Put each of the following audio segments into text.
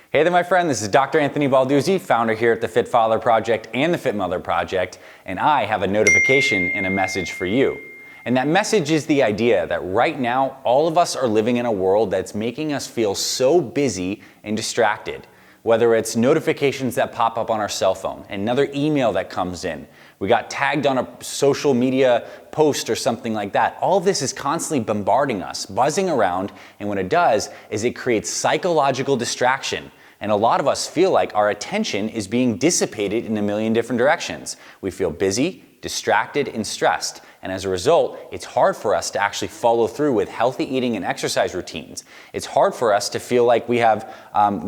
Hey there, my friend. This is Dr. Anthony Balduzzi, founder here at the Fit Father Project and the Fit Mother Project, and I have a notification and a message for you. And that message is the idea that right now, all of us are living in a world that's making us feel so busy and distracted. Whether it's notifications that pop up on our cell phone, another email that comes in, we got tagged on a social media post or something like that. All of this is constantly bombarding us, buzzing around, and what it does is it creates psychological distraction. And a lot of us feel like our attention is being dissipated in a million different directions. We feel busy, distracted, and stressed. And as a result, it's hard for us to actually follow through with healthy eating and exercise routines. It's hard for us to feel like we have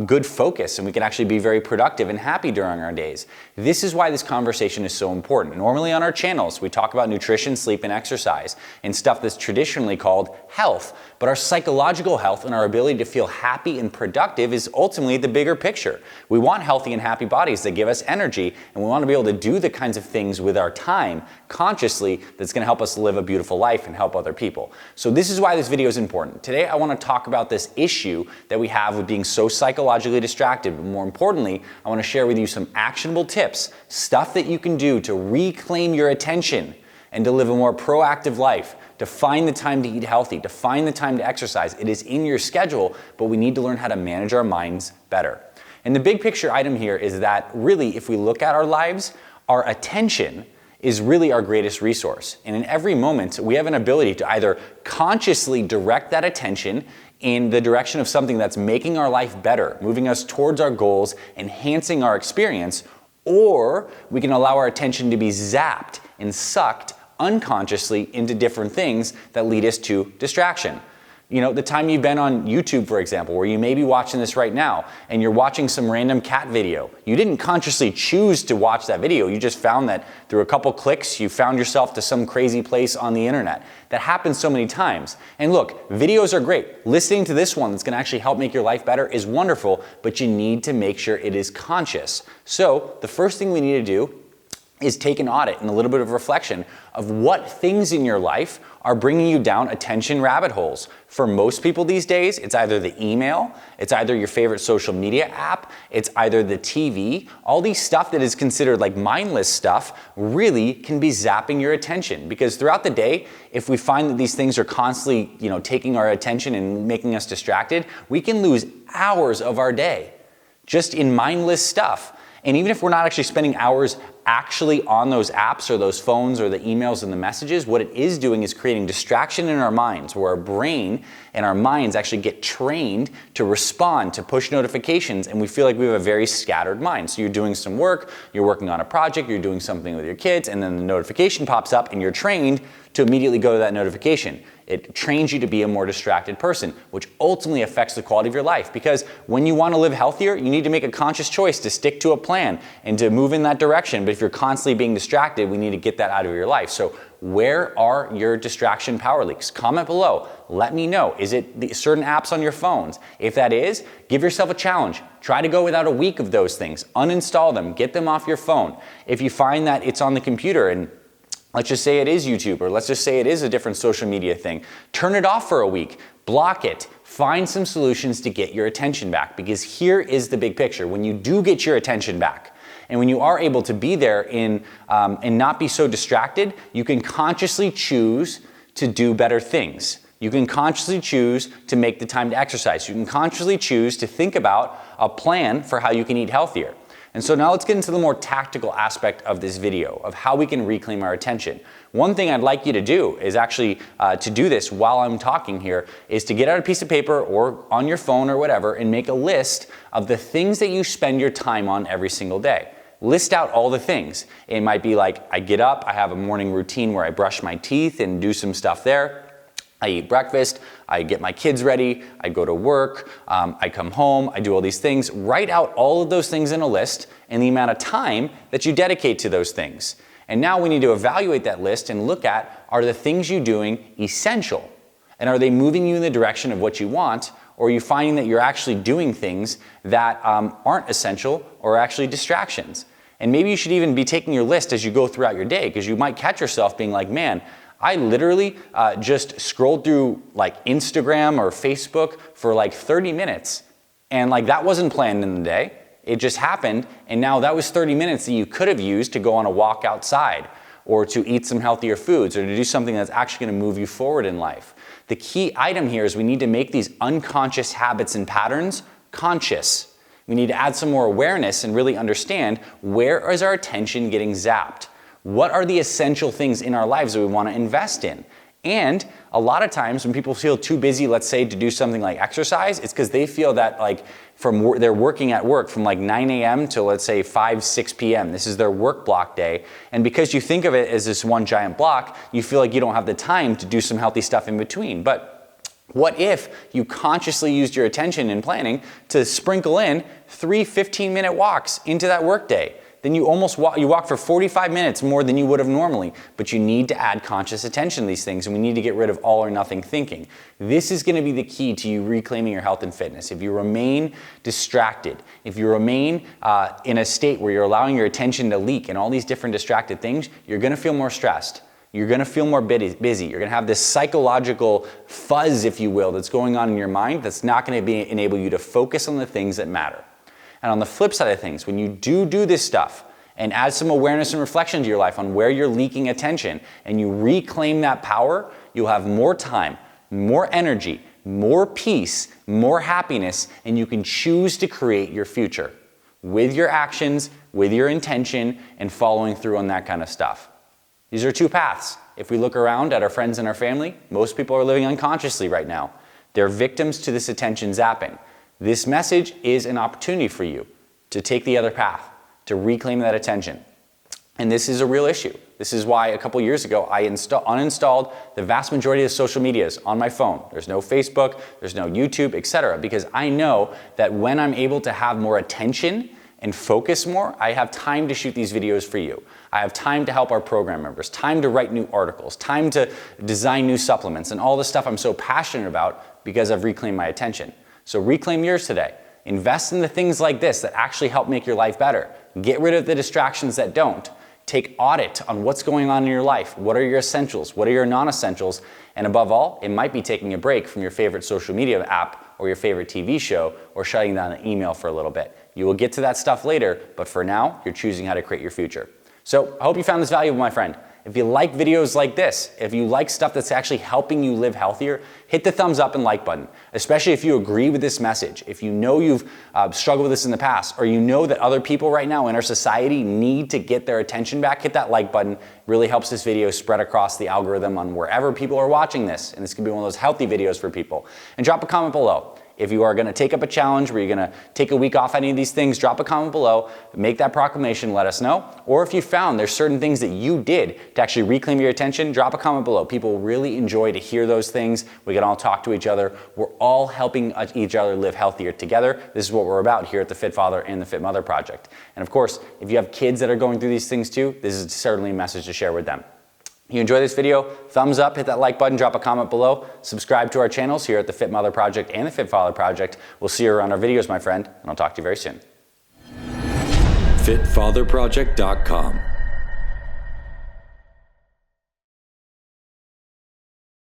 good focus and we can actually be very productive and happy during our days. This is why this conversation is so important. Normally on our channels, we talk about nutrition, sleep, and exercise and stuff that's traditionally called health. But our psychological health and our ability to feel happy and productive is ultimately the bigger picture. We want healthy and happy bodies that give us energy, and we want to be able to do the kinds of things with our time consciously that's going to help us live a beautiful life and help other people. So this is why this video is important. Today I want to talk about this issue that we have with being so psychologically distracted, but more importantly, I want to share with you some actionable tips, stuff that you can do to reclaim your attention and to live a more proactive life, to find the time to eat healthy, to find the time to exercise. It is in your schedule, but we need to learn how to manage our minds better. And the big picture item here is that really, if we look at our lives, our attention is really our greatest resource. And in every moment, we have an ability to either consciously direct that attention in the direction of something that's making our life better, moving us towards our goals, enhancing our experience, or we can allow our attention to be zapped and sucked unconsciously into different things that lead us to distraction. You know, the time you've been on YouTube, for example, where you may be watching this right now and you're watching some random cat video. You didn't consciously choose to watch that video. You just found that through a couple clicks, you found yourself to some crazy place on the internet. That happens so many times. And look, videos are great. Listening to this one that's going to actually help make your life better is wonderful, but you need to make sure it is conscious. So the first thing we need to do is take an audit and a little bit of reflection of what things in your life are bringing you down attention rabbit holes. For most people these days, it's either the email, it's either your favorite social media app, it's either the TV. All these stuff that is considered like mindless stuff really can be zapping your attention, because throughout the day, if we find that these things are constantly, taking our attention and making us distracted, we can lose hours of our day just in mindless stuff. And even if we're not actually spending hours actually on those apps or those phones or the emails and the messages, what it is doing is creating distraction in our minds, where our brain and our minds actually get trained to respond to push notifications, and we feel like we have a very scattered mind. So you're doing some work, you're working on a project, you're doing something with your kids, and then the notification pops up and you're trained to immediately go to that notification. It trains you to be a more distracted person, which ultimately affects the quality of your life. Because when you want to live healthier, you need to make a conscious choice to stick to a plan and to move in that direction. But if you're constantly being distracted, we need to get that out of your life. So where are your distraction power leaks? Comment below. Let me know. Is it the certain apps on your phones? If that is, give yourself a challenge. Try to go without a week of those things. Uninstall them. Get them off your phone. If you find that it's on the computer, and let's just say it is YouTube, or let's just say it is a different social media thing, turn it off for a week. Block it. Find some solutions to get your attention back, because here is the big picture. When you do get your attention back, and when you are able to be there and not be so distracted, you can consciously choose to do better things. You can consciously choose to make the time to exercise. You can consciously choose to think about a plan for how you can eat healthier. And so now let's get into the more tactical aspect of this video of how we can reclaim our attention. One thing I'd like you to do is actually to do this while I'm talking here is to get out a piece of paper or on your phone or whatever and make a list of the things that you spend your time on every single day. List out all the things. It might be like, I get up, I have a morning routine where I brush my teeth and do some stuff there. I eat breakfast, I get my kids ready, I go to work, I come home, I do all these things. Write out all of those things in a list and the amount of time that you dedicate to those things. And now we need to evaluate that list and look at, are the things you're doing essential? And are they moving you in the direction of what you want? Or are you finding that you're actually doing things that aren't essential or actually distractions? And maybe you should even be taking your list as you go throughout your day, because you might catch yourself being like, man, I literally just scrolled through like Instagram or Facebook for like 30 minutes And like that wasn't planned in the day. It just happened, and now that was 30 minutes that you could have used to go on a walk outside, or to eat some healthier foods, or to do something that's actually going to move you forward in life. The key item here is we need to make these unconscious habits and patterns conscious. We need to add some more awareness and really understand, where is our attention getting zapped? What are the essential things in our lives that we want to invest in? And a lot of times when people feel too busy, let's say, to do something like exercise, it's because they feel that like they're working at work from like 9 a.m. to, let's say, 5, 6 p.m. This is their work block day. And because you think of it as this one giant block, you feel like you don't have the time to do some healthy stuff in between. But what if you consciously used your attention in planning to sprinkle in 3 15-minute walks into that work day? Then you walk for 45 minutes more than you would have normally, but you need to add conscious attention to these things, and we need to get rid of all or nothing thinking. This is going to be the key to you reclaiming your health and fitness. If you remain distracted, if you remain in a state where you're allowing your attention to leak and all these different distracted things, you're going to feel more stressed. You're going to feel more busy. You're going to have this psychological fuzz, if you will, that's going on in your mind that's not going to enable you to focus on the things that matter. And on the flip side of things, when you do this stuff and add some awareness and reflection to your life on where you're leaking attention, and you reclaim that power, you'll have more time, more energy, more peace, more happiness, and you can choose to create your future with your actions, with your intention, and following through on that kind of stuff. These are two paths. If we look around at our friends and our family, most people are living unconsciously right now. They're victims to this attention zapping. This message is an opportunity for you to take the other path, to reclaim that attention. And this is a real issue. This is why a couple years ago I uninstalled the vast majority of social medias on my phone. There's no Facebook, there's no YouTube, etc. Because I know that when I'm able to have more attention and focus more, I have time to shoot these videos for you. I have time to help our program members, time to write new articles, time to design new supplements, and all the stuff I'm so passionate about because I've reclaimed my attention. So reclaim yours today. Invest in the things like this that actually help make your life better. Get rid of the distractions that don't. Take audit on what's going on in your life. What are your essentials? What are your non-essentials? And above all, it might be taking a break from your favorite social media app or your favorite TV show, or shutting down an email for a little bit. You will get to that stuff later, but for now, you're choosing how to create your future. So I hope you found this valuable, my friend. If you like videos like this, if you like stuff that's actually helping you live healthier, hit the thumbs up and like button, especially if you agree with this message. If you know you've struggled with this in the past, or you know that other people right now in our society need to get their attention back, hit that like button. It really helps this video spread across the algorithm on wherever people are watching this. And this can be one of those healthy videos for people. And drop a comment below. If you are going to take up a challenge where you're going to take a week off any of these things, drop a comment below, make that proclamation, let us know. Or if you found there's certain things that you did to actually reclaim your attention, drop a comment below. People really enjoy to hear those things. We can all talk to each other. We're all helping each other live healthier together. This is what we're about here at the Fit Father and the Fit Mother Project. And of course, if you have kids that are going through these things too, this is certainly a message to share with them. If you enjoy this video, thumbs up, hit that like button, drop a comment below, subscribe to our channels here at the Fit Mother Project and the Fit Father Project. We'll see you around our videos, my friend, and I'll talk to you very soon. FitFatherProject.com